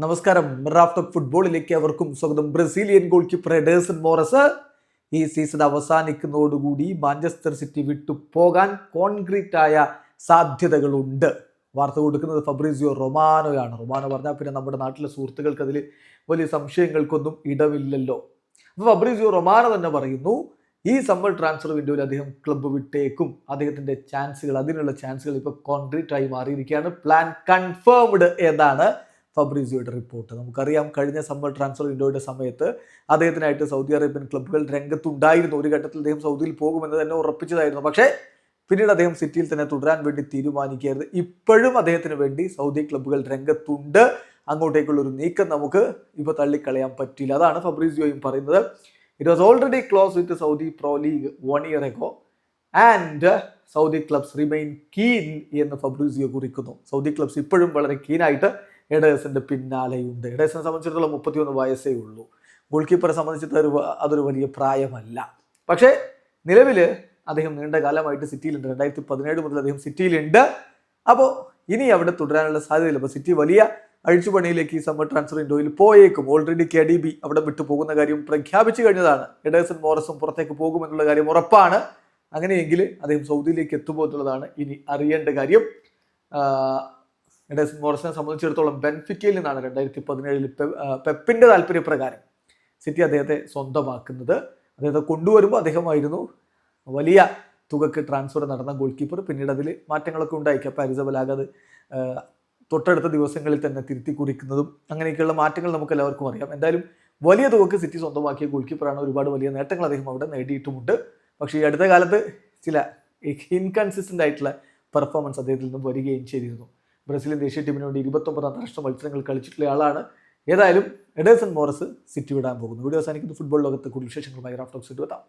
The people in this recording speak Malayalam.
നമസ്കാരം. റാഫ് ടോക്ക് ഫുട്ബോളിലേക്ക് അവർക്കും സ്വാഗതം. ബ്രസീലിയൻ ഗോൾ കീപ്പർ എഡേഴ്സൺ മോറസ് ഈ സീസൺ അവസാനിക്കുന്നതോടുകൂടി മാഞ്ചസ്റ്റർ സിറ്റി വിട്ടു പോകാൻ കോൺക്രീറ്റ് ആയ സാധ്യതകളുണ്ട്. വാർത്ത കൊടുക്കുന്നത് ഫബ്രീസിയോ റൊമാനോയാണ്. റൊമാനോ പറഞ്ഞാൽ പിന്നെ നമ്മുടെ നാട്ടിലെ സുഹൃത്തുക്കൾക്ക് അതിൽ വലിയ സംശയങ്ങൾക്കൊന്നും ഇടമില്ലല്ലോ. അപ്പോൾ ഫബ്രീസിയോ റൊമാനോ തന്നെ പറയുന്നു, ഈ സമ്മർ ട്രാൻസ്ഫർ വിൻഡോയിൽ അദ്ദേഹം ക്ലബ്ബ് വിട്ടേക്കും. അദ്ദേഹത്തിന്റെ അതിനുള്ള ചാൻസുകൾ ഇപ്പോൾ കോൺക്രീറ്റ് ആയി മാറിയിരിക്കുകയാണ്. പ്ലാൻ കൺഫേംഡ് എന്നാണ് ഫബ്രീസിയോയുടെ റിപ്പോർട്ട്. നമുക്കറിയാം, കഴിഞ്ഞ സമ്മർ ട്രാൻസ്ഫർ വിൻഡോയുടെ സമയത്ത് അദ്ദേഹത്തിനായിട്ട് സൗദി അറേബ്യൻ ക്ലബ്ബുകൾ രംഗത്തുണ്ടായിരുന്നു. ഒരു ഘട്ടത്തിൽ അദ്ദേഹം സൗദിയിൽ പോകുമെന്ന് തന്നെ ഉറപ്പിച്ചതായിരുന്നു. പക്ഷേ പിന്നീട് അദ്ദേഹം സിറ്റിയിൽ തന്നെ തുടരാൻ വേണ്ടി തീരുമാനിക്കുകയായിരുന്നു. ഇപ്പോഴും അദ്ദേഹത്തിന് വേണ്ടി സൗദി ക്ലബ്ബുകൾ രംഗത്തുണ്ട്. അങ്ങോട്ടേക്കുള്ള ഒരു നീക്കം നമുക്ക് ഇപ്പോൾ തള്ളിക്കളയാൻ പറ്റില്ല. അതാണ് ഫബ്രീസിയോയും പറയുന്നത്. It was already close with Saudi pro league 1 year ago and Saudi clubs remain keen എന്ന് ഫബ്രീസിയോ കുറിക്കുന്നു. സൗദി ക്ലബ്സ് ഇപ്പോഴും വളരെ കീനായിട്ട് എഡേഴ്സന്റെ പിന്നാലെയുണ്ട്. എഡേഴ്സനെ സംബന്ധിച്ചിടത്തോളം 31 വയസ്സേ ഉള്ളൂ. ഗോൾ കീപ്പറെ സംബന്ധിച്ചിട്ട് അതൊരു വലിയ പ്രായമല്ല. പക്ഷേ നിലവിൽ അദ്ദേഹം നീണ്ട കാലമായിട്ട് സിറ്റിയിലുണ്ട്. 2017 മുതൽ അദ്ദേഹം സിറ്റിയിലുണ്ട്. അപ്പോൾ ഇനി അവിടെ തുടരാനുള്ള സാധ്യതയില്ല. അപ്പോൾ സിറ്റി വലിയ അഴിച്ചുപണിയിലേക്ക് ഈ സമ്മർ ട്രാൻസ്ഫർ വിൻഡോയിൽ പോയേക്കും. ഓൾറെഡി KDB അവിടെ വിട്ടു പോകുന്ന കാര്യം പ്രഖ്യാപിച്ചു കഴിഞ്ഞതാണ്. എഡേഴ്സൺ മോറസും പുറത്തേക്ക് പോകുമെന്നുള്ള കാര്യം ഉറപ്പാണ്. അങ്ങനെയെങ്കിൽ അദ്ദേഹം സൗദിയിലേക്ക് എത്തുമോ എന്നുള്ളതാണ് ഇനി അറിയേണ്ട കാര്യം. എഡേഴ്സൺ മോറസിനെ സംബന്ധിച്ചിടത്തോളം ബെൻഫിക്കയിൽ നിന്നാണ് 2017 പെപ്പിന്റെ താല്പര്യപ്രകാരം സിറ്റി അദ്ദേഹത്തെ സ്വന്തമാക്കുന്നത്. അദ്ദേഹത്തെ കൊണ്ടുവരുമ്പോൾ അദ്ദേഹമായിരുന്നു വലിയ തുകക്ക് ട്രാൻസ്ഫർ നടന്ന ഗോൾ കീപ്പർ. പിന്നീട് അതിൽ മാറ്റങ്ങളൊക്കെ ഉണ്ടായി. കെപ്പ അരിസബലാഗ അത് തൊട്ടടുത്ത ദിവസങ്ങളിൽ തന്നെ തിരുത്തി കുറിക്കുന്നതും അങ്ങനെയൊക്കെയുള്ള മാറ്റങ്ങൾ നമുക്ക് എല്ലാവർക്കും അറിയാം. എന്തായാലും വലിയ തുകക്ക് സിറ്റി സ്വന്തമാക്കിയ ഗോൾ കീപ്പറാണ്. ഒരുപാട് വലിയ നേട്ടങ്ങൾ അദ്ദേഹം അവിടെ നേടിയിട്ടുമുണ്ട്. പക്ഷേ ഈ അടുത്ത കാലത്ത് ചില ഇൻകൺസിസ്റ്റന്റ് ആയിട്ടുള്ള പെർഫോമൻസ് അദ്ദേഹത്തിൽ നിന്നും വരികയും ചെയ്തിരുന്നു. ബ്രസീലിയൻ ദേശീയ ടീമിന് വേണ്ടി 29 അന്താരാഷ്ട്ര മത്സരങ്ങൾ കളിച്ചിട്ടുള്ള ആളാണ്. ഏതായാലും എഡേഴ്സൺ മോറസ് സിറ്റി വിടാൻ പോകുന്നു. വീഡിയോ അവസാനിക്കുന്നു. ഫുട്ബോൾ ലോകത്ത് കൂടുതൽ വിശേഷങ്ങളുമായി റാഫ് ടോക്സ് എത്താം.